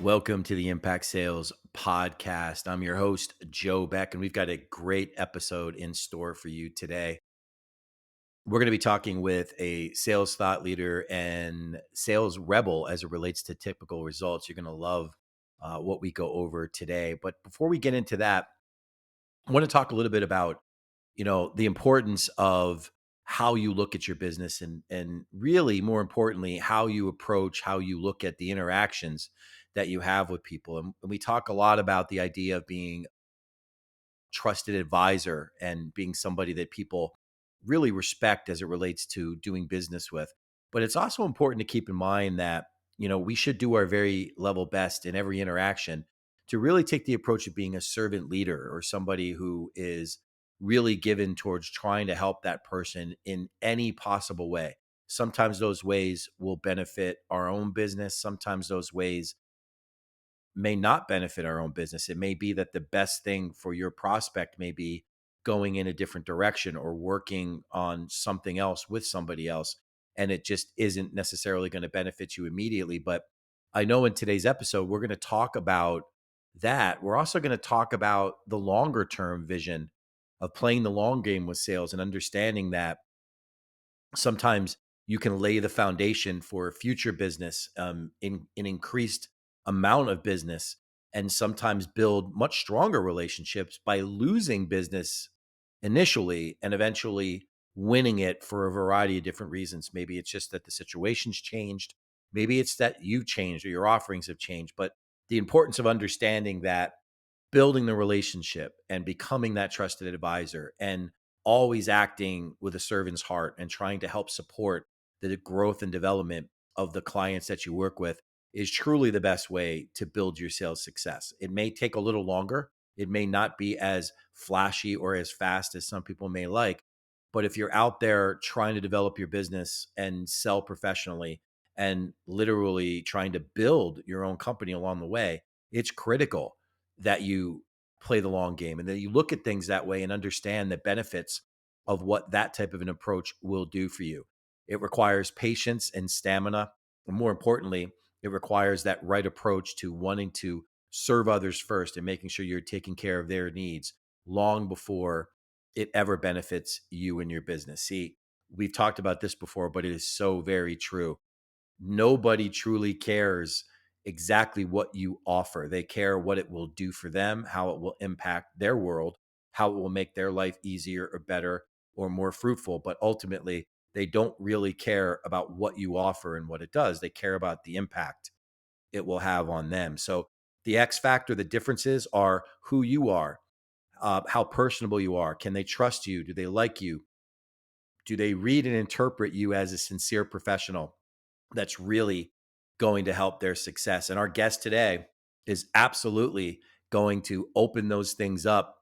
Welcome to the Impact Sales Podcast. I'm your host, Joe Beck, and we've got a great episode in store for you today. We're going to be talking with a sales thought leader and sales rebel as it relates to typical results. You're going to love what we go over today. But before we get into that, I want to talk a little bit about the importance of how you look at your business and really more importantly how you approach, how you look at the interactions that you have with people. And we talk a lot about the idea of being trusted advisor and being somebody that people really respect as it relates to doing business with. But it's also important to keep in mind that, we should do our very level best in every interaction to really take the approach of being a servant leader or somebody who is really given towards trying to help that person in any possible way. Sometimes those ways will benefit our own business. Sometimes those ways may not benefit our own business. It may be that the best thing for your prospect may be going in a different direction or working on something else with somebody else. And it just isn't necessarily going to benefit you immediately. But I know in today's episode, we're going to talk about that. We're also going to talk about the longer term vision of playing the long game with sales and understanding that sometimes you can lay the foundation for future business, in an increased amount of business, and sometimes build much stronger relationships by losing business initially and eventually winning it for a variety of different reasons. Maybe it's just that the situation's changed. Maybe it's that you've changed or your offerings have changed. But the importance of understanding that building the relationship and becoming that trusted advisor and always acting with a servant's heart and trying to help support the growth and development of the clients that you work with is truly the best way to build your sales success. It may take a little longer. It may not be as flashy or as fast as some people may like. But if you're out there trying to develop your business and sell professionally and literally trying to build your own company along the way, it's critical that you play the long game and that you look at things that way and understand the benefits of what that type of an approach will do for you. It requires patience and stamina. And more importantly, it requires that right approach to wanting to serve others first and making sure you're taking care of their needs long before it ever benefits you and your business. See, we've talked about this before, but it is so very true. Nobody truly cares exactly what you offer. They care what it will do for them, how it will impact their world, how it will make their life easier or better or more fruitful. But ultimately, they don't really care about what you offer and what it does. They care about the impact it will have on them. So the X factor, the differences are who you are, how personable you are. Can they trust you? Do they like you? Do they read and interpret you as a sincere professional that's really going to help their success? And our guest today is absolutely going to open those things up.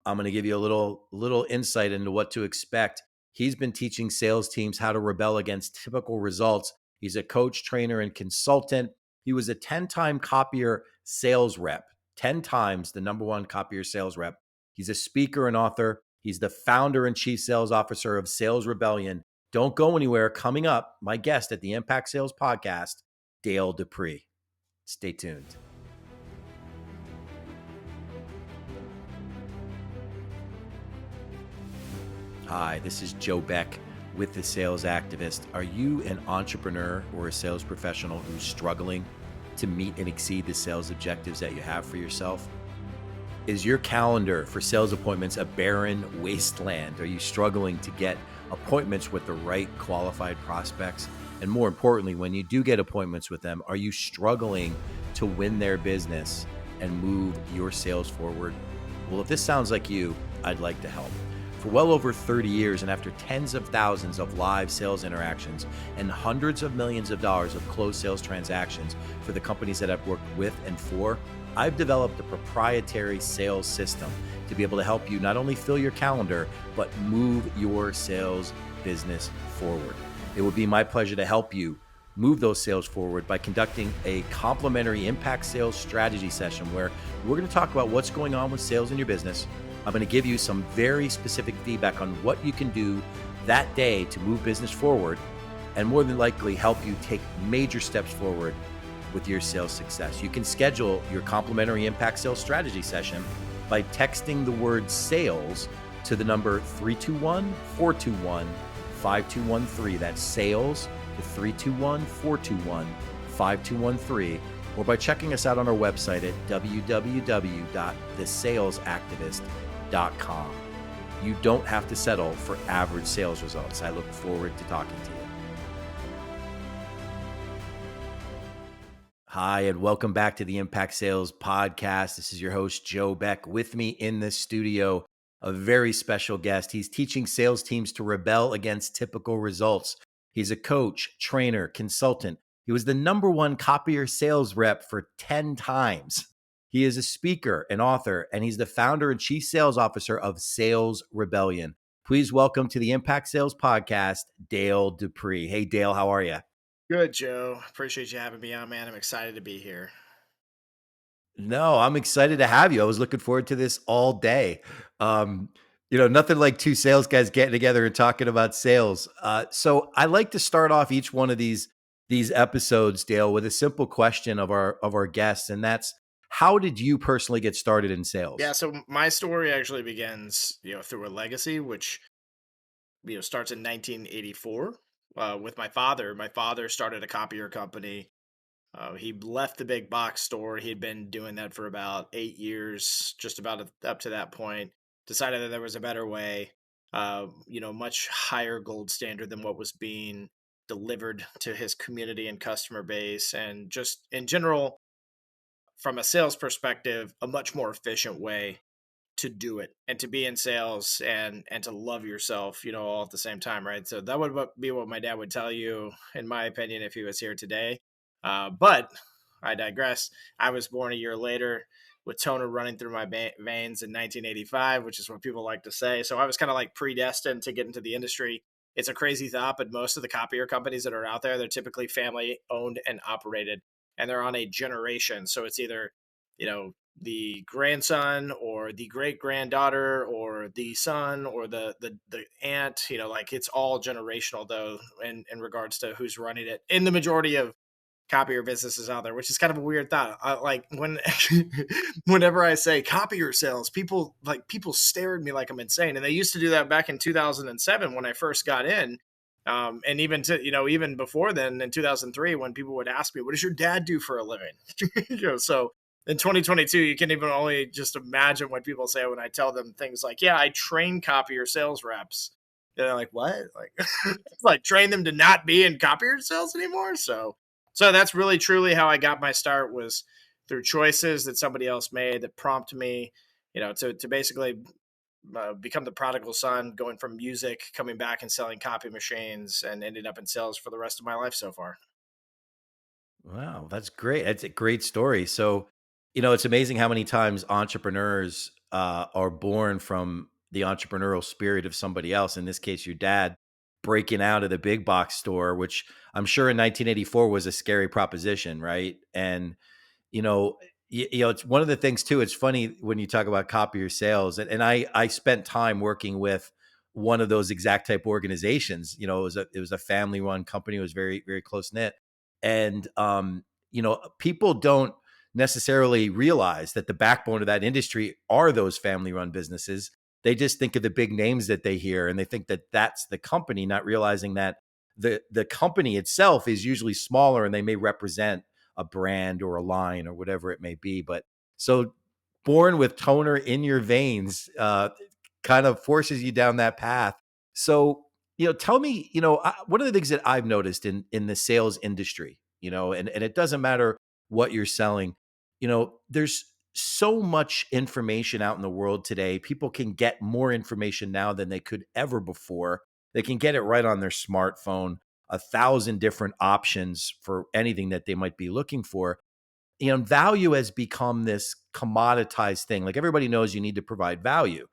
I'm going to give you a little insight into what to expect. He's been teaching sales teams how to rebel against typical results. He's a coach, trainer, and consultant. He was a 10-time Copier Sales Rep, 10 times the number one Copier Sales Rep. He's a speaker and author. He's the founder and chief sales officer of Sales Rebellion. Don't go anywhere. Coming up, my guest at the Impact Sales Podcast, Dale Dupree. Stay tuned. Hi, this is Joe Beck with The Sales Activist. Are you an entrepreneur or a sales professional who's struggling to meet and exceed the sales objectives that you have for yourself? Is your calendar for sales appointments a barren wasteland? Are you struggling to get appointments with the right qualified prospects? And more importantly, when you do get appointments with them, are you struggling to win their business and move your sales forward? Well, if this sounds like you, I'd like to help. For well over 30 years and after tens of thousands of live sales interactions and hundreds of millions of dollars of closed sales transactions for the companies that I've worked with and for, I've developed a proprietary sales system to be able to help you not only fill your calendar, but move your sales business forward. It would be my pleasure to help you move those sales forward by conducting a complimentary impact sales strategy session where we're going to talk about what's going on with sales in your business. I'm going to give you some very specific feedback on what you can do that day to move business forward and more than likely help you take major steps forward with your sales success. You can schedule your complimentary impact sales strategy session by texting the word sales to the number 321-421-5213. That's sales to 321-421-5213, or by checking us out on our website at www.thesalesactivist.com. You don't have to settle for average sales results. I look forward to talking to you. Hi, and welcome back to the Impact Sales Podcast. This is your host, Joe Beck. With me in the studio, a very special guest. He's teaching sales teams to rebel against typical results. He's a coach, trainer, consultant. He was the #1 Copier Sales Rep for 10 times. He is a speaker, an author, and he's the founder and chief sales officer of Sales Rebellion. Please welcome to the Impact Sales Podcast, Dale Dupree. Hey, Dale, how are you? Good, Joe. Appreciate you having me on, man. I'm excited to be here. No, I'm excited to have you. I was looking forward to this all day. Um, Nothing like two sales guys getting together and talking about sales. So I like to start off each one of these episodes, Dale, with a simple question of our guests, and that's, how did you personally get started in Yeah, sales? so my story actually begins, through a legacy, which starts in 1984 with my father. My father started a copier company. He left the big box store. He had been doing that for about 8 years, just about up to that point. Decided that there was a better way, much higher gold standard than what was being delivered to his community and customer base, and just in general, from a sales perspective, a much more efficient way to do it and to be in sales and to love yourself, all at the same time, right? So that would be what my dad would tell you, in my opinion, if he was here today. But I digress. I was born a year later with toner running through my veins in 1985, which is what people like to say. So I was kind of like predestined to get into the industry. It's a crazy thought, but most of the copier companies that are out there, they're typically family owned and operated, and they're on a generation. So it's either, the grandson or the great granddaughter or the son or the aunt, like it's all generational though, in regards to who's running it in the majority of copier businesses out there, which is kind of a weird thought. Like whenever I say copier sales, people stare at me like I'm insane, and they used to do that back in 2007 when I first got in. And even even before then, in 2003, when people would ask me, "What does your dad do for a living?" So in 2022, you can even only just imagine what people say when I tell them things like, "Yeah, I train copier sales reps." And they're like, "What?" Like, it's like train them to not be in copier sales anymore. So that's really truly how I got my start, was through choices that somebody else made that prompted me, to basically become the prodigal son, going from music, coming back and selling copy machines, and ended up in sales for the rest of my life so far. Wow, that's great. That's a great story. So, it's amazing how many times entrepreneurs are born from the entrepreneurial spirit of somebody else. In this case, your dad breaking out of the big box store, which I'm sure in 1984 was a scary proposition, right? And you know, it's one of the things too. It's funny when you talk about copier sales, and I spent time working with one of those exact type organizations. It was a family run company. It was very very close knit, and people don't necessarily realize that the backbone of that industry are those family run businesses. They just think of the big names that they hear, and they think that that's the company, not realizing that the company itself is usually smaller, and they may represent a brand or a line or whatever it may be. But so born with toner in your veins kind of forces you down that path. So, tell me, one of the things that I've noticed in the sales industry, and it doesn't matter what you're selling, there's so much information out in the world today. People can get more information now than they could ever before. They can get it right on their smartphone, 1,000 different options for anything that they might be looking for. Value has become this commoditized thing. Like, everybody knows you need to provide value.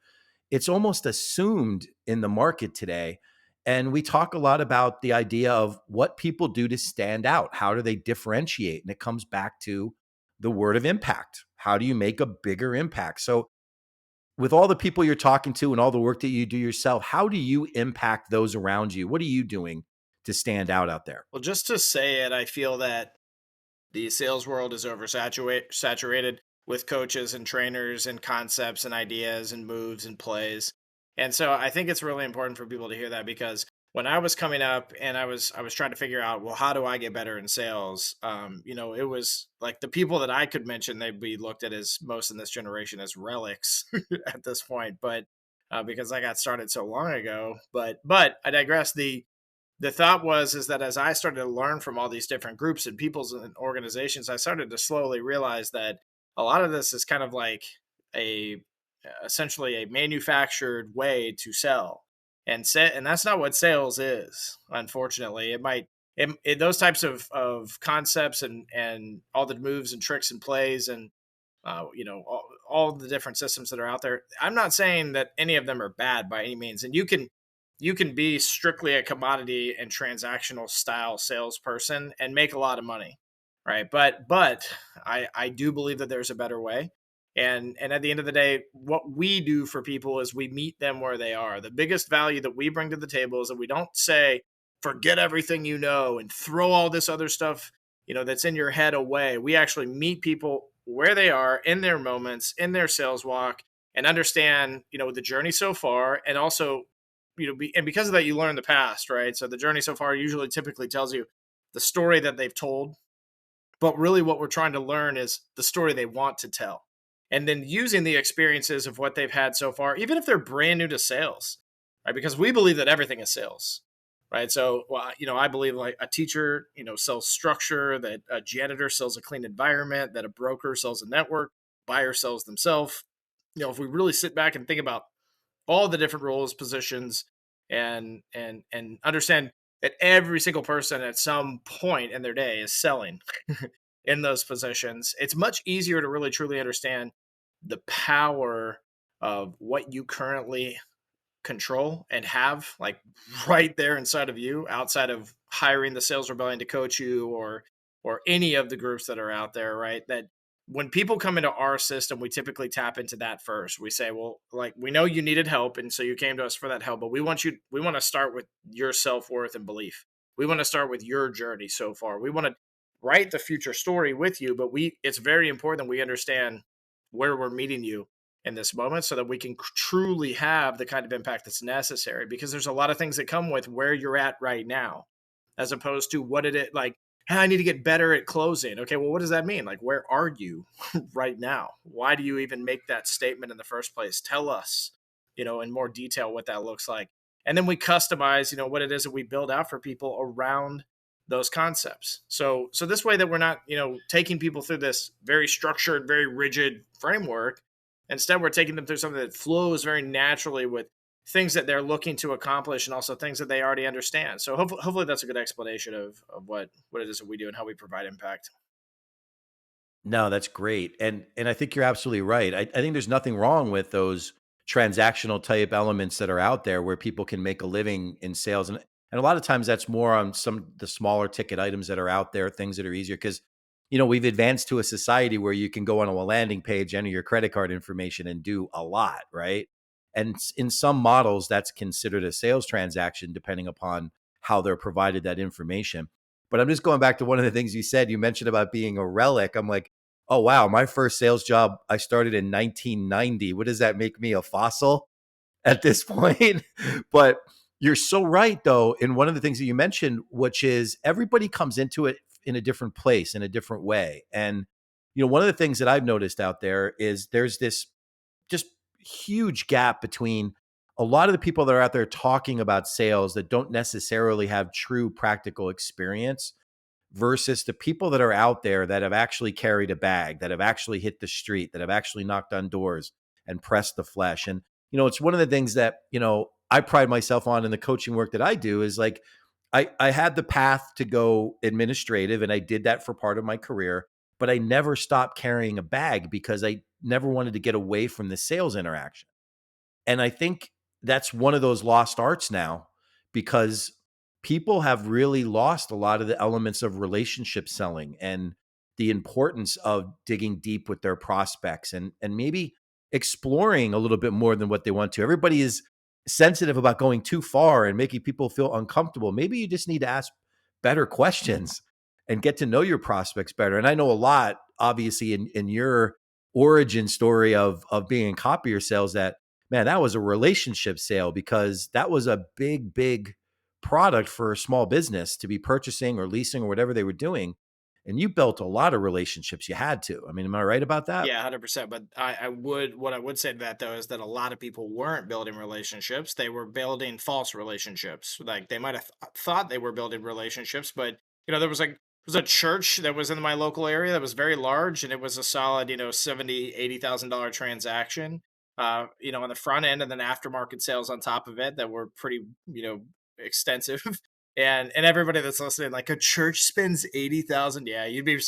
It's almost assumed in the market today. And we talk a lot about the idea of what people do to stand out. How do they differentiate? And it comes back to the word of impact. How do you make a bigger impact? So, with all the people you're talking to and all the work that you do yourself, how do you impact those around you? What are you doing to stand out there? Well, just to say it, I feel that The sales world is saturated with coaches and trainers and concepts and ideas and moves and plays. And so I think it's really important for people to hear that, because when I was coming up and I was trying to figure out, well, how do I get better in sales? It was like the people that I could mention, they'd be looked at as, most in this generation, as relics at this point. But because I got started so long ago. But I digress. The thought was is that as I started to learn from all these different groups and peoples and organizations, I started to slowly realize that a lot of this is kind of like a essentially a manufactured way to sell, and that's not what sales is. Unfortunately, those types of concepts and all the moves and tricks and plays and all the different systems that are out there. I'm not saying that any of them are bad by any means, and you can be strictly a commodity and transactional style salesperson and make a lot of money, right? But I do believe that there's a better way. And at the end of the day, what we do for people is we meet them where they are. The biggest value that we bring to the table is that we don't say forget everything you know and throw all this other stuff that's in your head away. We actually meet people where they are in their moments, in their sales walk, and understand the journey so far, and also and because of that, you learn the past, right? So the journey so far usually typically tells you the story that they've told, but really what we're trying to learn is the story they want to tell. And then using the experiences of what they've had so far, even if they're brand new to sales, right? Because we believe that everything is sales, right? So, well, I believe like a teacher, sells structure, that a janitor sells a clean environment, that a broker sells a network, buyer sells themselves. If we really sit back and think about all the different roles, positions, and understand that every single person at some point in their day is selling in those positions, it's much easier to really truly understand the power of what you currently control and have, like, right there inside of you, outside of hiring the sales rebellion to coach you, or any of the groups that are out there, right? That when people come into our system, we typically tap into that first. We say, well, like, we know you needed help, and so you came to us for that help, but we want to start with your self-worth and belief. We want to start with your journey so far. We want to write the future story with you, but it's very important that we understand where we're meeting you in this moment, so that we can truly have the kind of impact that's necessary, because there's a lot of things that come with where you're at right now, as opposed to what did it like, hey, I need to get better at closing. Okay, well, what does that mean? Like, where are you right now? Why do you even make that statement in the first place? Tell us, in more detail what that looks like. And then we customize, what it is that we build out for people around those concepts. So this way that we're not, taking people through this very structured, very rigid framework. Instead, we're taking them through something that flows very naturally with things that they're looking to accomplish, and also things that they already understand. So hopefully that's a good explanation of what it is that we do and how we provide impact. No, that's great. And I think you're absolutely right. I think there's nothing wrong with those transactional type elements that are out there where people can make a living in sales. And a lot of times that's more on some of the smaller ticket items that are out there, things that are easier. Cause we've advanced to a society where you can go on a landing page, enter your credit card information and do a lot, right? And in some models, that's considered a sales transaction, depending upon how they're provided that information. But I'm just going back to one of the things you said. You mentioned about being a relic. I'm like, oh, wow, my first sales job, I started in 1990. What does that make me, a fossil at this point? But you're so right, though, in one of the things that you mentioned, which is everybody comes into it in a different place, in a different way. And, one of the things that I've noticed out there is there's this just huge gap between a lot of the people that are out there talking about sales that don't necessarily have true practical experience versus the people that are out there that have actually carried a bag, that have actually hit the street, that have actually knocked on doors and pressed the flesh. And, it's one of the things that, I pride myself on in the coaching work that I do is like, I had the path to go administrative and I did that for part of my career, but I never stopped carrying a bag because I never wanted to get away from the sales interaction. And I think that's one of those lost arts now because people have really lost a lot of the elements of relationship selling and the importance of digging deep with their prospects and maybe exploring a little bit more than what they want to. Everybody is sensitive about going too far and making people feel uncomfortable. Maybe you just need to ask better questions and get to know your prospects better. And I know a lot, obviously, in your origin story of being in copier sales, that man, that was a relationship sale, because that was a big product for a small business to be purchasing or leasing or whatever they were doing. And you built a lot of relationships. You had to. I mean, am I right about that? Yeah, 100%. But what I would say to that though is that a lot of people weren't building relationships. They were building false relationships. Like they might have thought they were building relationships, but there was a church that was in my local area that was very large, and it was a solid, 70, $80,000 transaction. On the front end, and then aftermarket sales on top of it that were pretty, extensive. And everybody that's listening, like, a church spends 80,000. Yeah,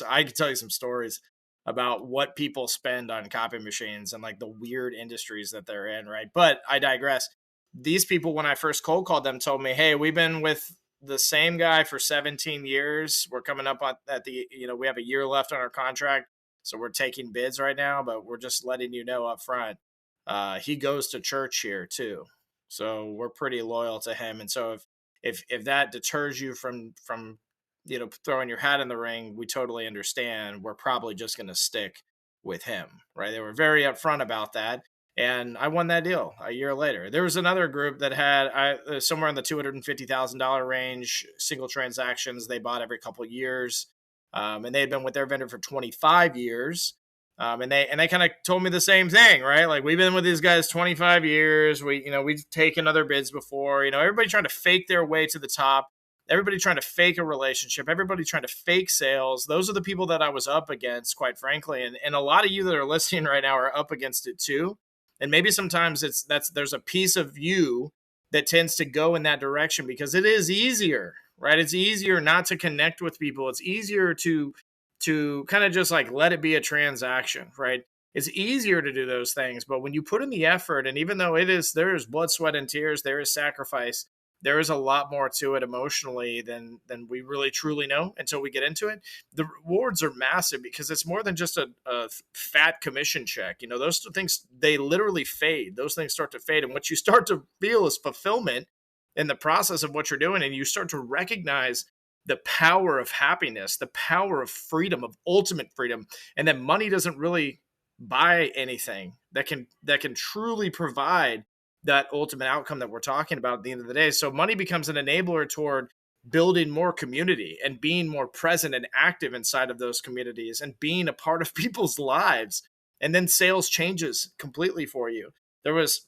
I could tell you some stories about what people spend on copy machines and like the weird industries that they're in, right? But I digress. These people, when I first cold called them, told me, "Hey, we've been with the same guy for 17 years. We're coming up on at the, we have a year left on our contract, so we're taking bids right now, but we're just letting you know up front. He goes to church here too, so we're pretty loyal to him. And so if that deters you from throwing your hat in the ring, we totally understand. We're probably just going to stick with him," right? They were very upfront about that. And I won that deal a year later. There was another group that had somewhere in the $250,000 range, single transactions they bought every couple of years. And they had been with their vendor for 25 years. And they kind of told me the same thing, right? Like, we've been with these guys 25 years. We've taken other bids before. Everybody trying to fake their way to the top. Everybody trying to fake a relationship. Everybody trying to fake sales. Those are the people that I was up against, quite frankly. And a lot of you that are listening right now are up against it too. And maybe sometimes there's a piece of you that tends to go in that direction because it is easier, right? It's easier not to connect with people. It's easier to kind of just like let it be a transaction, right? It's easier to do those things, but when you put in the effort, and even though there is blood, sweat, and tears, there is sacrifice, there is a lot more to it emotionally than we really truly know until we get into it. The rewards are massive because it's more than just a fat commission check. Those things, they literally fade. Those things start to fade, and what you start to feel is fulfillment in the process of what you're doing, and you start to recognize the power of happiness, the power of freedom, of ultimate freedom, and that money doesn't really buy anything that can truly provide that ultimate outcome that we're talking about at the end of the day. So money becomes an enabler toward building more community and being more present and active inside of those communities and being a part of people's lives. And then sales changes completely for you. There was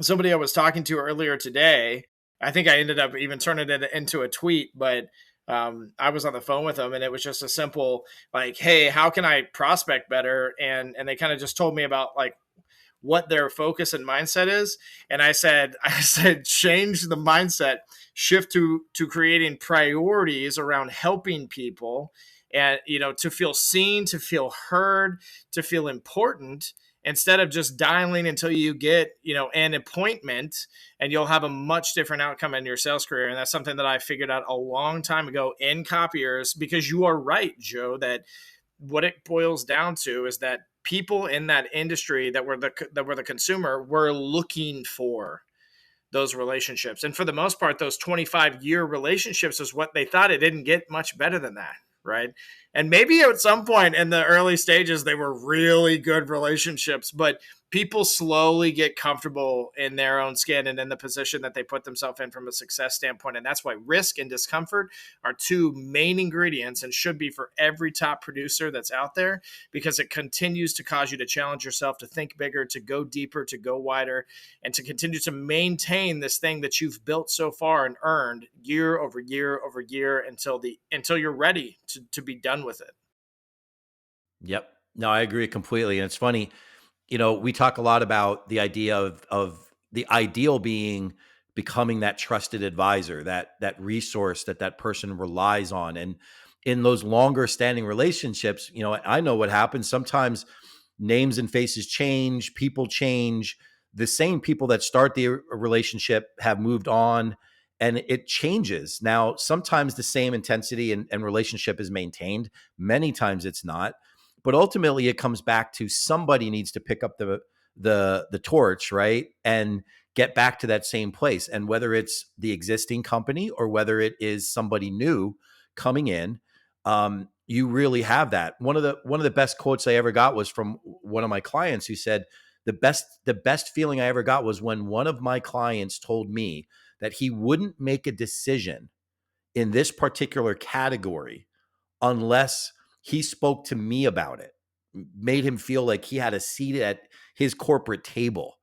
somebody I was talking to earlier today. I think I ended up even turning it into a tweet, but I was on the phone with them, and it was just a simple like, "Hey, how can I prospect better?" And they kind of just told me about like what their focus and mindset is. And I said, change the mindset, shift to creating priorities around helping people, and to feel seen, to feel heard, to feel important, instead of just dialing until you get an appointment. And you'll have a much different outcome in your sales career. And that's something that I figured out a long time ago in copiers, because you are right, Joe, that what it boils down to is that people in that industry that were the consumer were looking for those relationships. And for the most part, those 25-year relationships is what they thought. It didn't get much better than that, right? And maybe at some point in the early stages, they were really good relationships, but people slowly get comfortable in their own skin and in the position that they put themselves in from a success standpoint. And that's why risk and discomfort are two main ingredients, and should be for every top producer that's out there, because it continues to cause you to challenge yourself, to think bigger, to go deeper, to go wider, and to continue to maintain this thing that you've built so far and earned year over year over year until you're ready to be done with it. Yep. No, I agree completely. And it's funny, we talk a lot about the idea of the ideal being becoming that trusted advisor, that resource that person relies on. And in those longer standing relationships, I know what happens. Sometimes names and faces change, people change. The same people that start the relationship have moved on, and it changes. Now, sometimes the same intensity and relationship is maintained. Many times it's not. But ultimately it comes back to somebody needs to pick up the torch, right? And get back to that same place. And whether it's the existing company or whether it is somebody new coming in, You really have that. One of the best quotes I ever got was from one of my clients who said, the best feeling I ever got was when one of my clients told me that he wouldn't make a decision in this particular category unless he spoke to me about it, made him feel like he had a seat at his corporate table.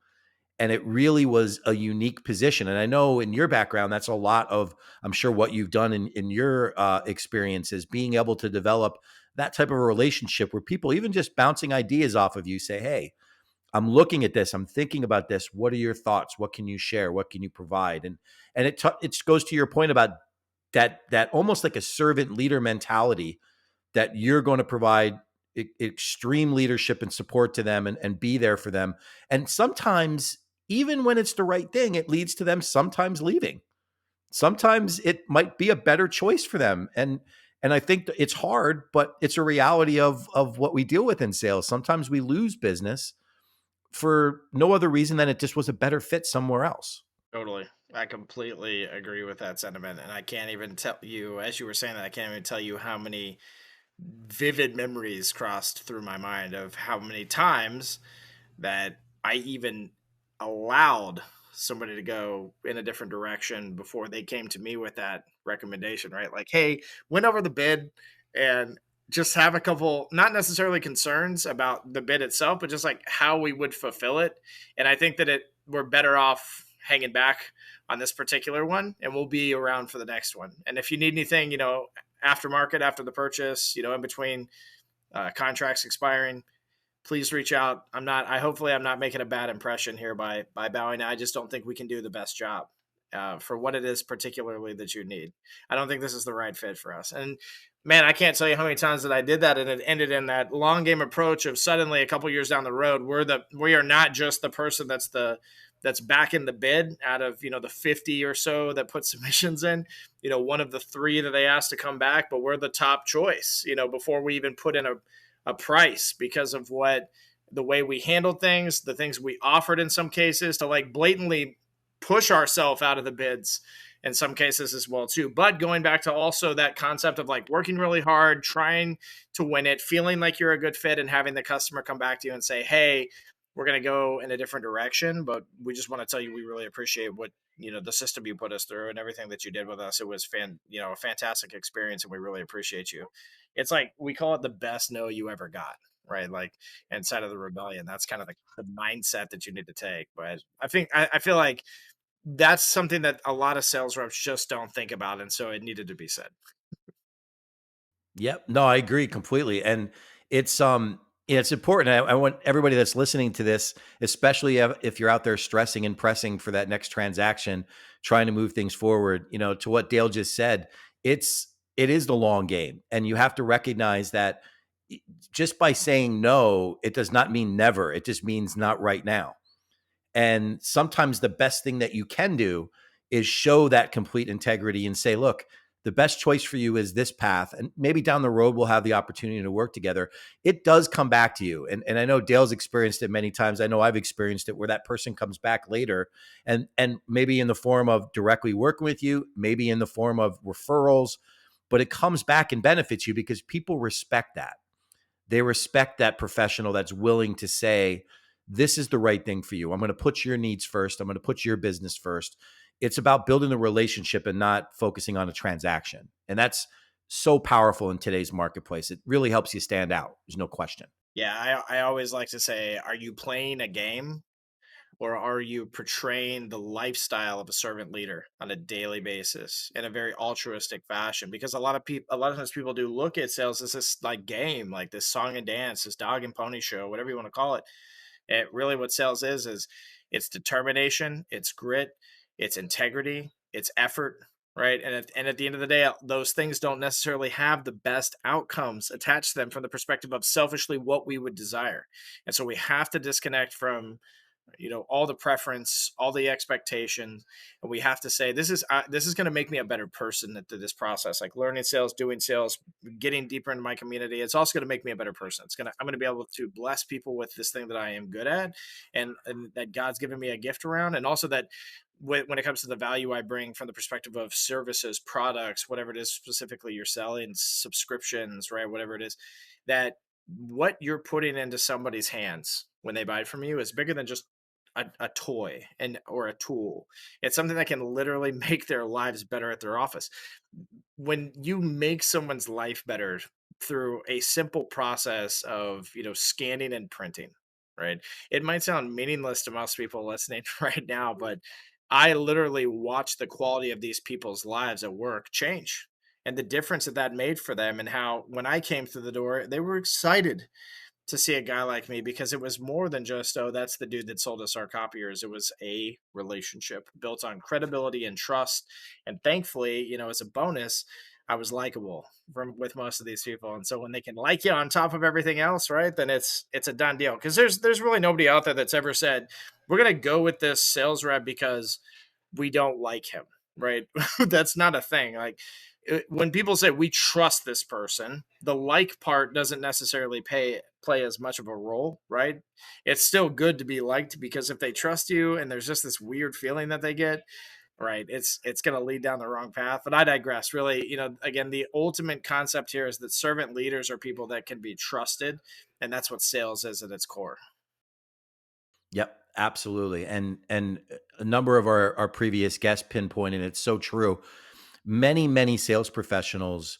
And it really was a unique position. And I know in your background, that's a lot of, I'm sure, what you've done in your experiences, being able to develop that type of a relationship where people, even just bouncing ideas off of you, say, hey, I'm looking at this, I'm thinking about this. What are your thoughts? What can you share? What can you provide? And it goes to your point about that almost like a servant leader mentality, that you're going to provide extreme leadership and support to them, and be there for them. And sometimes, even when it's the right thing, it leads to them sometimes leaving. Sometimes it might be a better choice for them. And I think it's hard, but it's a reality of what we deal with in sales. Sometimes we lose business for no other reason than it just was a better fit somewhere else. Totally. I completely agree with that sentiment. And I can't even tell you, as you were saying that, I can't even tell you how many vivid memories crossed through my mind of how many times that I even allowed somebody to go in a different direction before they came to me with that recommendation, right? Like, hey, went over the bid and just have a couple, not necessarily concerns about the bid itself, but just like how we would fulfill it. And I think that we're better off hanging back on this particular one, and we'll be around for the next one. And if you need anything, aftermarket, after the purchase, in between contracts expiring, please reach out. Hopefully I'm not making a bad impression here by bowing. I just don't think we can do the best job for what it is particularly that you need. I don't think this is the right fit for us. And man, I can't tell you how many times that I did that and it ended in that long game approach of suddenly a couple years down the road, we are not just the person that's back in the bid out of the 50 or so that put submissions in, one of the three that they asked to come back, but we're the top choice, before we even put in a price, because of the way we handled things, the things we offered in some cases, to like blatantly push ourselves out of the bids in some cases as well too. But going back to also that concept of like working really hard, trying to win it, feeling like you're a good fit, and having the customer come back to you and say, hey, we're going to go in a different direction, but we just want to tell you we really appreciate what the system you put us through and everything that you did with us. It was a fantastic experience, and we really appreciate you. It's like we call it the best no you ever got, right? Like inside of the rebellion, that's kind of the mindset that you need to take. But I feel like that's something that a lot of sales reps just don't think about, and so it needed to be said. Yep. No, I agree completely. And it's yeah, it's important. I want everybody that's listening to this, especially if you're out there stressing and pressing for that next transaction, trying to move things forward, to what Dale just said, it is the long game. And you have to recognize that just by saying no, it does not mean never. It just means not right now. And sometimes the best thing that you can do is show that complete integrity and say, look, the best choice for you is this path. And maybe down the road, we'll have the opportunity to work together. It does come back to you. And I know Dale's experienced it many times. I know I've experienced it, where that person comes back later, and maybe in the form of directly working with you, maybe in the form of referrals, but it comes back and benefits you because people respect that. They respect that professional that's willing to say, this is the right thing for you. I'm going to put your needs first. I'm going to put your business first. It's about building a relationship and not focusing on a transaction. And that's so powerful in today's marketplace. It really helps you stand out. There's no question. Yeah, I always like to say, are you playing a game, or are you portraying the lifestyle of a servant leader on a daily basis in a very altruistic fashion? Because a lot of times people do look at sales as this like game, like this song and dance, this dog and pony show, whatever you want to call it. It really, what sales is it's determination, it's grit, it's integrity, it's effort, right? And at the end of the day, those things don't necessarily have the best outcomes attached to them from the perspective of selfishly what we would desire. And so we have to disconnect from all the preference, all the expectation, and we have to say this is going to make me a better person through this process. Like learning sales, doing sales, getting deeper into my community. It's also going to make me a better person. I'm going to be able to bless people with this thing that I am good at, and that God's given me a gift around, and also that when it comes to the value I bring from the perspective of services, products, whatever it is specifically you're selling, subscriptions, right? Whatever it is, that what you're putting into somebody's hands when they buy it from you is bigger than just a toy and or a tool. It's something that can literally make their lives better at their office. When you make someone's life better through a simple process of, scanning and printing, right? It might sound meaningless to most people listening right now, but I literally watch the quality of these people's lives at work change and the difference that that made for them, and how when I came through the door, they were excited to see a guy like me because it was more than just, oh, that's the dude that sold us our copiers. It was a relationship built on credibility and trust. And thankfully, as a bonus, I was likable from with most of these people. And so when they can like you on top of everything else, right, then it's a done deal. Because there's really nobody out there that's ever said, we're gonna go with this sales rep because we don't like him, right? That's not a thing. Like when people say we trust this person, the like part doesn't necessarily play as much of a role, right? It's still good to be liked because if they trust you and there's just this weird feeling that they get, right, it's going to lead down the wrong path. But I digress. Really, again, the ultimate concept here is that servant leaders are people that can be trusted, and that's what sales is at its core. Yep, absolutely. And a number of our previous guests pinpointed it's so true. Many sales professionals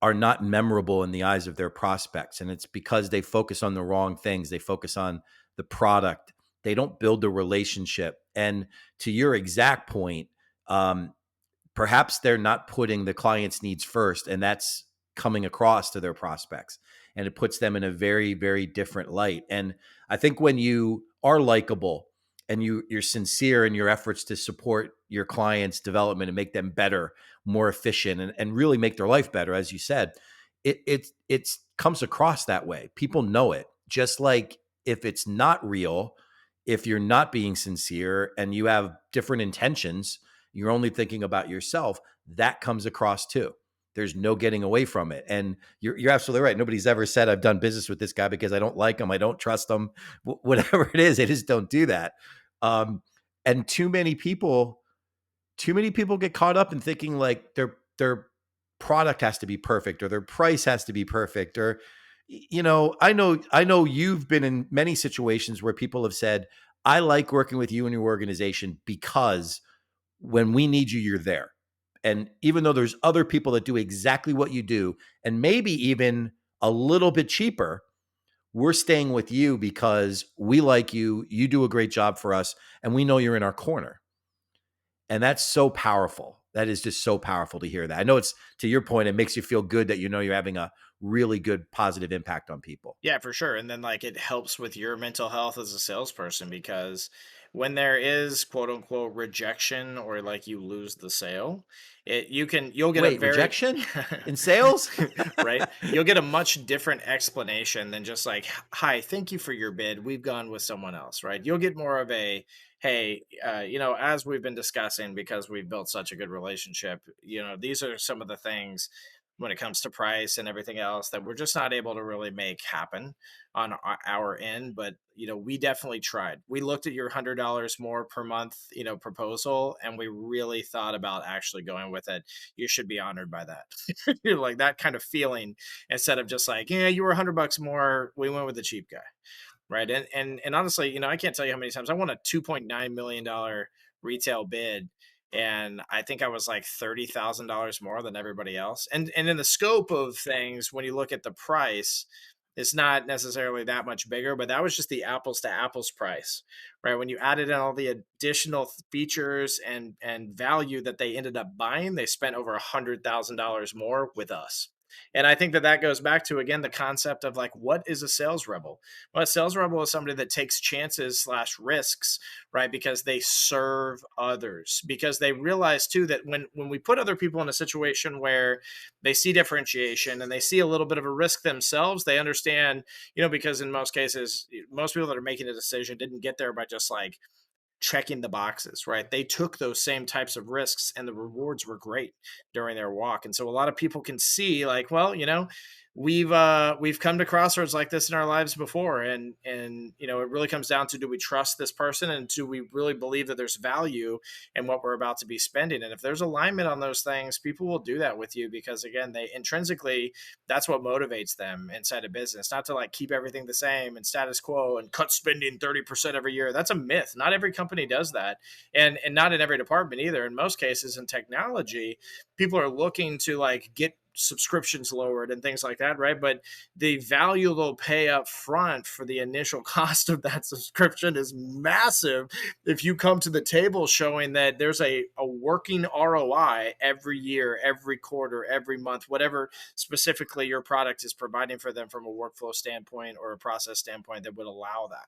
are not memorable in the eyes of their prospects, and it's because they focus on the wrong things. They focus on the product. They don't build the relationship. And to your exact point, um, perhaps they're not putting the client's needs first, and that's coming across to their prospects, and it puts them in a very different light. And I think when you are likable and you're sincere in your efforts to support your clients development and make them better, more efficient, and really make their life better, as you said, it comes across that way. People know it. Just like if it's not real, if you're not being sincere and you have different intentions, you're only thinking about yourself, that comes across too. There's no getting away from it. And you're absolutely right. Nobody's ever said, I've done business with this guy because I don't like him. I don't trust him. Whatever it is, they just don't do that. Um, and too many people get caught up in thinking like their product has to be perfect or their price has to be perfect. Or, I know you've been in many situations where people have said, I like working with you and your organization because when we need you, you're there. And even though there's other people that do exactly what you do, and maybe even a little bit cheaper, we're staying with you because we like you, you do a great job for us, and we know you're in our corner. And that's so powerful. That is just so powerful to hear that. I know it's to your point, it makes you feel good that you know you're having a really good positive impact on people. Yeah, for sure. And then like it helps with your mental health as a salesperson because when there is quote unquote rejection or like you lose the sale, you'll get a Wait, very rejection in sales? right? You'll get a much different explanation than just like, "Hi, thank you for your bid. We've gone with someone else," right? You'll get more of a, "Hey, as we've been discussing because we've built such a good relationship, these are some of the things when it comes to price and everything else that we're just not able to really make happen on our end, but we definitely tried. We looked at your $100 more per month proposal, and we really thought about actually going with it. You should be honored by that." Like that kind of feeling, instead of just like, yeah, you were $100 more, we went with the cheap guy, right? And honestly, I can't tell you how many times I won a $2.9 million retail bid, and I think I was like $30,000 more than everybody else. And in the scope of things, when you look at the price, it's not necessarily that much bigger, but that was just the apples to apples price, right? When you added in all the additional features and value that they ended up buying, they spent over $100,000 more with us. And I think that that goes back to, again, the concept of like, what is a sales rebel? Well, a sales rebel is somebody that takes chances slash risks, right? Because they serve others, because they realize too that when we put other people in a situation where they see differentiation and they see a little bit of a risk themselves, they understand, because in most cases, most people that are making a decision didn't get there by just like checking the boxes, right? They took those same types of risks and the rewards were great during their walk. And so a lot of people can see like, well, we've come to crossroads like this in our lives before, and it really comes down to, do we trust this person, and do we really believe that there's value in what we're about to be spending? And if there's alignment on those things, people will do that with you, because again, they intrinsically, that's what motivates them inside a business, not to like keep everything the same and status quo and cut spending 30% every year. That's a myth. Not every company does that, and not in every department either. In most cases in technology, people are looking to like get subscriptions lowered and things like that, right? But the value they'll pay up front for the initial cost of that subscription is massive if you come to the table showing that there's a working ROI every year, every quarter, every month, whatever specifically your product is providing for them from a workflow standpoint or a process standpoint that would allow that.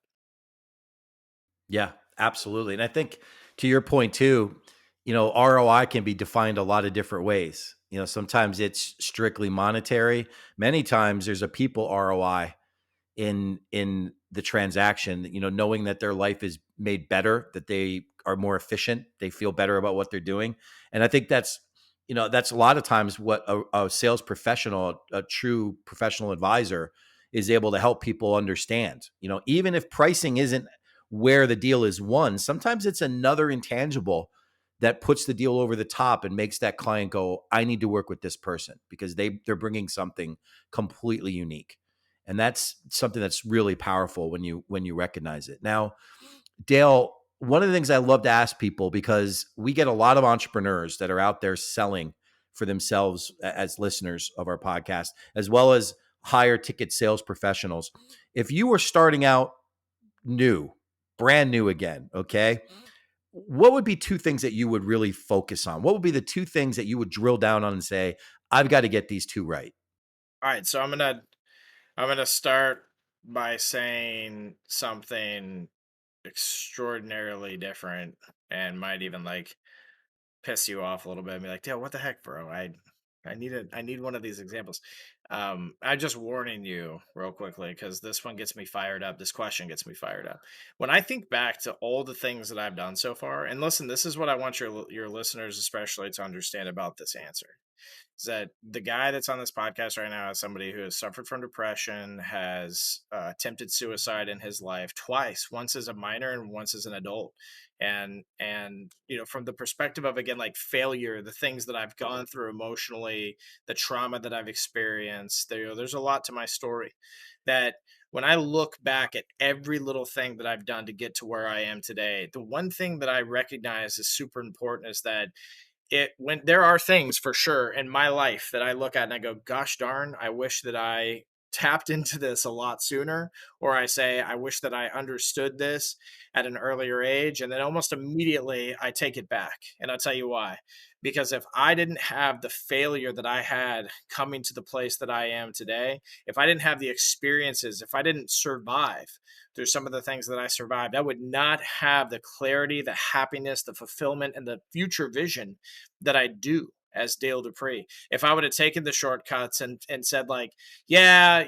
Yeah, absolutely. And I think to your point too, ROI can be defined a lot of different ways. Sometimes it's strictly monetary. Many times there's a people ROI in the transaction, knowing that their life is made better, that they are more efficient, they feel better about what they're doing. And I think that's a lot of times what a sales professional, a true professional advisor, is able to help people understand. Even if pricing isn't where the deal is won, sometimes it's another intangible that puts the deal over the top and makes that client go, I need to work with this person because they're bringing something completely unique. And that's something that's really powerful when you recognize it. Now, Dale, one of the things I love to ask people, because we get a lot of entrepreneurs that are out there selling for themselves as listeners of our podcast, as well as higher ticket sales professionals. If you were starting out new, brand new again, okay, what would be two things that you would really focus on? What would be the two things that you would drill down on and say, I've got to get these two right? All right, so I'm gonna start by saying something extraordinarily different, and might even like piss you off a little bit and be like, "Dale, what the heck, bro? I need one of these examples." I'm just warning you real quickly, because this one gets me fired up. This question gets me fired up. When I think back to all the things that I've done so far, and listen, this is what I want your listeners especially to understand about this answer, is that the guy that's on this podcast right now is somebody who has suffered from depression, has attempted suicide in his life twice, once as a minor and once as an adult. And from the perspective of, again, like failure, the things that I've gone through emotionally, the trauma that I've experienced, there's a lot to my story that, when I look back at every little thing that I've done to get to where I am today, the one thing that I recognize is super important is that, when there are things for sure in my life that I look at and I go, gosh darn, I wish that I tapped into this a lot sooner, or I say, I wish that I understood this at an earlier age. And then almost immediately I take it back. And I'll tell you why. Because if I didn't have the failure that I had coming to the place that I am today, if I didn't have the experiences, if I didn't survive through some of the things that I survived, I would not have the clarity, the happiness, the fulfillment, and the future vision that I do as Dale Dupree. If I would have taken the shortcuts and said like, yeah,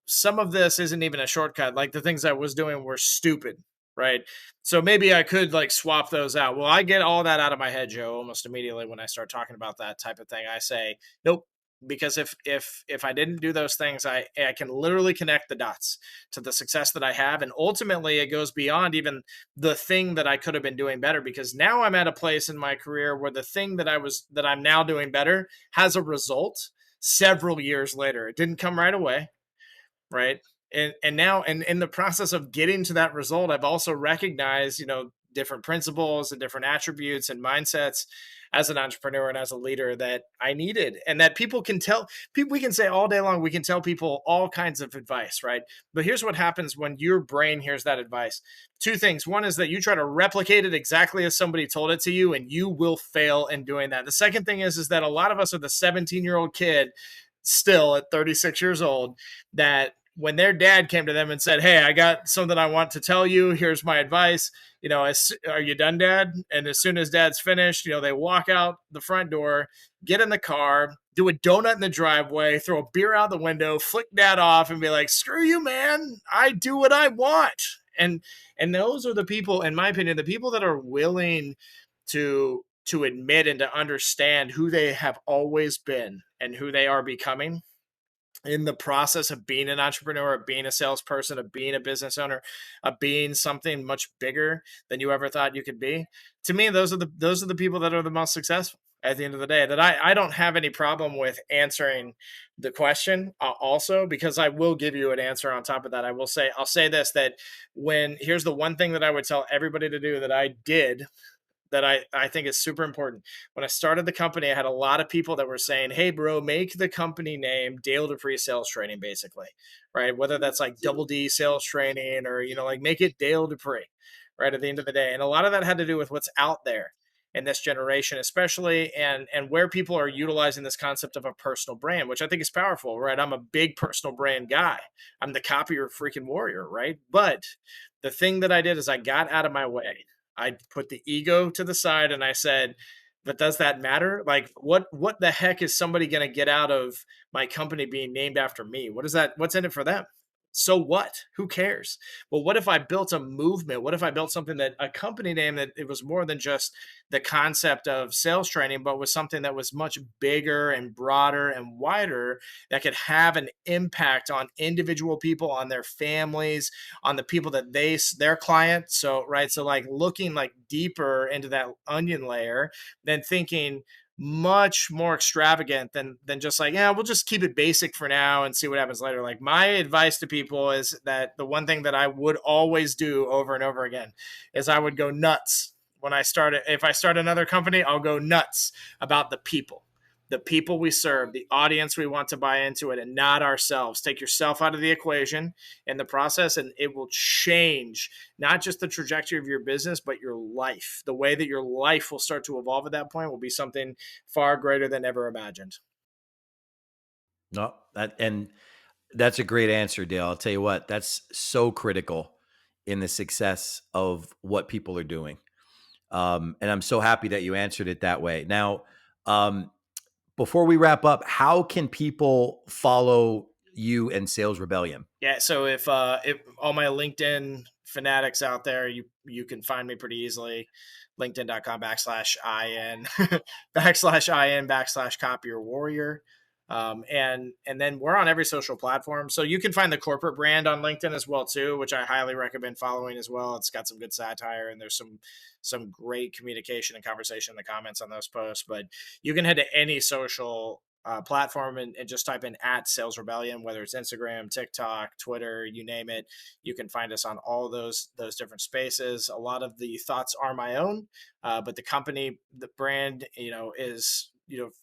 some of this isn't even a shortcut. Like the things I was doing were stupid, right? So maybe I could like swap those out. Well, I get all that out of my head, Joe, almost immediately when I start talking about that type of thing. I say, nope. Because if I didn't do those things, I can literally connect the dots to the success that I have, and ultimately it goes beyond even the thing that I could have been doing better, because now I'm at a place in my career where the thing that I'm now doing better has a result several years later. It didn't come right away, right? And now, and in the process of getting to that result, I've also recognized, different principles and different attributes and mindsets as an entrepreneur and as a leader that I needed, and that people can tell people. We can say all day long, we can tell people all kinds of advice, right? But here's what happens when your brain hears that advice. Two things. One is that you try to replicate it exactly as somebody told it to you, and you will fail in doing that. The second thing is that a lot of us are the 17-year-old kid still at 36 years old, that when their dad came to them and said, "Hey, I got something I want to tell you. Here's my advice. Are you done, Dad?" And as soon as Dad's finished, they walk out the front door, get in the car, do a donut in the driveway, throw a beer out the window, flick Dad off, and be like, "Screw you, man. I do what I want." And those are the people, in my opinion, the people that are willing to admit and to understand who they have always been and who they are becoming in the process of being an entrepreneur, of being a salesperson, of being a business owner, of being something much bigger than you ever thought you could be. To me, those are the people that are the most successful at the end of the day. That I don't have any problem with answering the question, also, because I will give you an answer on top of that. I'll say this, that when here's the one thing that I would tell everybody to do that I did, that I think is super important. When I started the company, I had a lot of people that were saying, "Hey, bro, make the company name Dale Dupree Sales Training," basically, right? Whether that's like double D sales training, or, like, make it Dale Dupree, right? At the end of the day. And a lot of that had to do with what's out there in this generation, especially, and where people are utilizing this concept of a personal brand, which I think is powerful, right? I'm a big personal brand guy. I'm the copier freaking warrior, right? But the thing that I did is I got out of my way. I put the ego to the side and I said, but does that matter? Like, what the heck is somebody going to get out of my company being named after me? What's in it for them? So what? Who cares? Well, what if I built a movement? What if I built something, that a company name, that it was more than just the concept of sales training, but was something that was much bigger and broader and wider, that could have an impact on individual people, on their families, on the people that their clients. So, right. So, like, looking like deeper into that onion layer, than thinking much more extravagant than just like, yeah, we'll just keep it basic for now and see what happens later. Like, my advice to people is that the one thing that I would always do over and over again is I would go nuts when I started. If I start another company, I'll go nuts about the people we serve, the audience we want to buy into it, and not ourselves. Take yourself out of the equation in the process, and it will change not just the trajectory of your business, but your life. The way that your life will start to evolve at that point will be something far greater than ever imagined. No, that's a great answer, Dale. I'll tell you what, that's so critical in the success of what people are doing. And I'm so happy that you answered it that way. Now, um, before we wrap up, how can people follow you and Sales Rebellion? Yeah, so if all my LinkedIn fanatics out there, you can find me pretty easily. LinkedIn.com/IN /IN /Copier Warrior. And then we're on every social platform. So you can find the corporate brand on LinkedIn as well too, which I highly recommend following as well. It's got some good satire, and there's some great communication and conversation in the comments on those posts. But you can head to any social platform, and just type in at Sales Rebellion, whether it's Instagram, TikTok, Twitter, you name it. You can find us on all those different spaces. A lot of the thoughts are my own, but the company, the brand, is,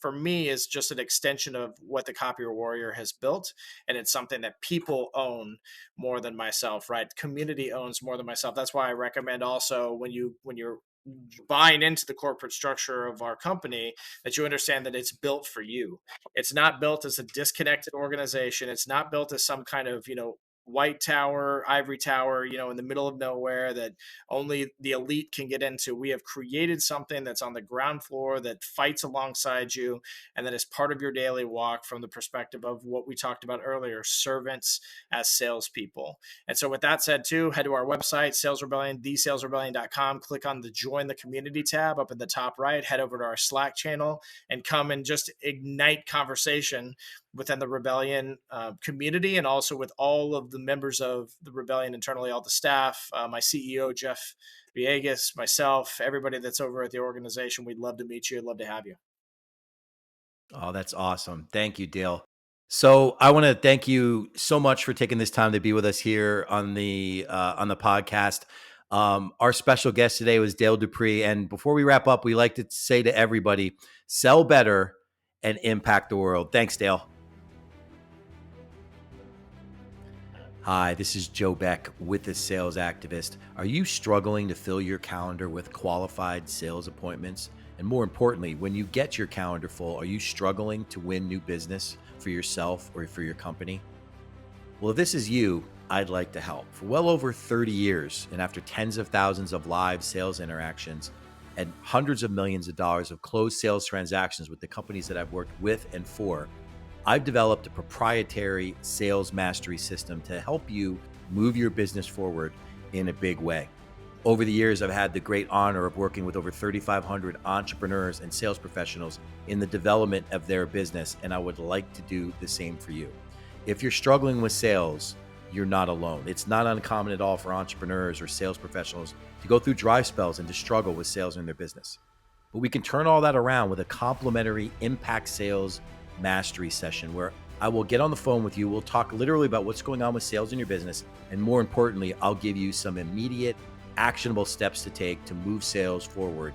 for me, is just an extension of what the Copier Warrior has built, and it's something that people own more than myself, right? Community owns more than myself. That's why I recommend also, when you're buying into the corporate structure of our company, that you understand that it's built for you. It's not built as a disconnected organization. It's not built as some kind of, white tower, ivory tower, in the middle of nowhere that only the elite can get into. We have created something that's on the ground floor, that fights alongside you, and that is part of your daily walk, from the perspective of what we talked about earlier, servants as salespeople. And so, with that said, too, head to our website, Sales Rebellion, thesalesrebellion.com. Click on the Join the Community tab up in the top right. Head over to our Slack channel and come and just ignite conversation within the Rebellion community, and also with all of the members of the Rebellion internally, all the staff, my CEO, Jeff Villegas, myself, everybody that's over at the organization. We'd love to meet you. I'd love to have you. Oh, that's awesome. Thank you, Dale. So I want to thank you so much for taking this time to be with us here on the podcast. Our special guest today was Dale Dupree, and before we wrap up, we like to say to everybody: sell better and impact the world. Thanks, Dale. Hi, this is Joe Beck with the Sales Activist. Are you struggling to fill your calendar with qualified sales appointments And more importantly, when you get your calendar full, are you struggling to win new business for yourself or for your company? Well, if this is you, I'd like to help. For well over 30 years, and after tens of thousands of live sales interactions and hundreds of millions of dollars of closed sales transactions with the companies that I've worked with and for, I've developed a proprietary sales mastery system to help you move your business forward in a big way. Over the years, I've had the great honor of working with over 3,500 entrepreneurs and sales professionals in the development of their business, and I would like to do the same for you. If you're struggling with sales, you're not alone. It's not uncommon at all for entrepreneurs or sales professionals to go through dry spells and to struggle with sales in their business. But we can turn all that around with a complimentary impact sales mastery session where I will get on the phone with you. We'll talk literally about what's going on with sales in your business. And more importantly, I'll give you some immediate actionable steps to take to move sales forward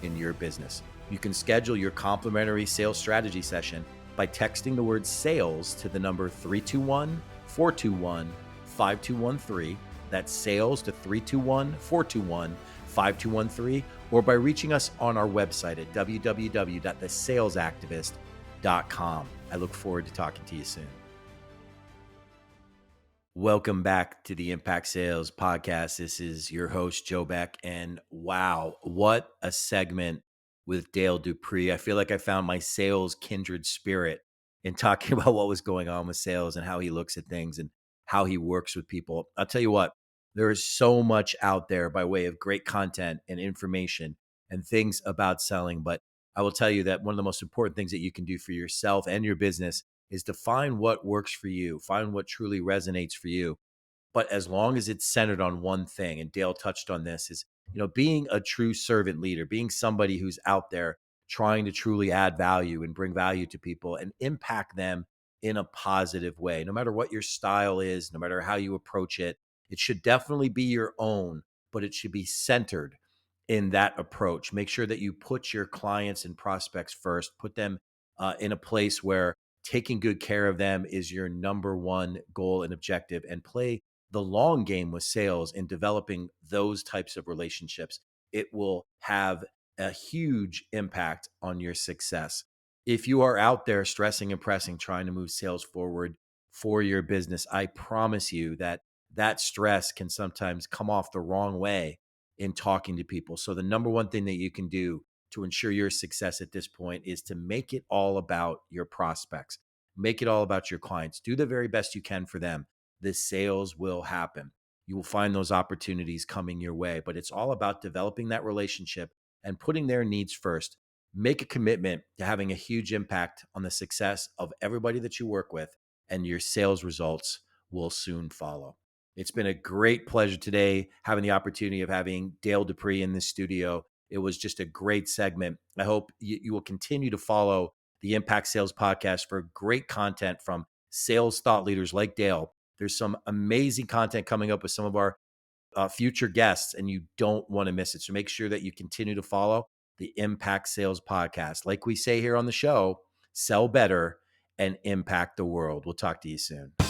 in your business. You can schedule your complimentary sales strategy session by texting the word sales to the number 321 421 5213. That's sales to 321 421 5213, or by reaching us on our website at www.thesalesactivist.com. I look forward to talking to you soon. Welcome back to the Impact Sales Podcast. This is your host, Joe Beck. And wow, what a segment with Dale Dupree. I feel like I found my sales kindred spirit in talking about what was going on with sales and how he looks at things and how he works with people. I'll tell you what, there is so much out there by way of great content and information and things about selling. But I will tell you that one of the most important things that you can do for yourself and your business is to find what works for you, find what truly resonates for you. But as long as it's centered on one thing, and Dale touched on this, is being a true servant leader, being somebody who's out there trying to truly add value and bring value to people and impact them in a positive way. No matter what your style is, no matter how you approach it, it should definitely be your own, but it should be centered in that approach. Make sure that you put your clients and prospects first, put them in a place where taking good care of them is your number one goal and objective, and play the long game with sales and developing those types of relationships. It will have a huge impact on your success. If you are out there stressing and pressing, trying to move sales forward for your business, I promise you that that stress can sometimes come off the wrong way in talking to people. So the number one thing that you can do to ensure your success at this point is to make it all about your prospects. Make it all about your clients. Do the very best you can for them. The sales will happen. You will find those opportunities coming your way, but it's all about developing that relationship and putting their needs first. Make a commitment to having a huge impact on the success of everybody that you work with, and your sales results will soon follow. It's been a great pleasure today having the opportunity of having Dale Dupree in the studio. It was just a great segment. I hope you will continue to follow the Impact Sales Podcast for great content from sales thought leaders like Dale. There's some amazing content coming up with some of our future guests, and you don't want to miss it. So make sure that you continue to follow the Impact Sales Podcast. Like we say here on the show, sell better and impact the world. We'll talk to you soon.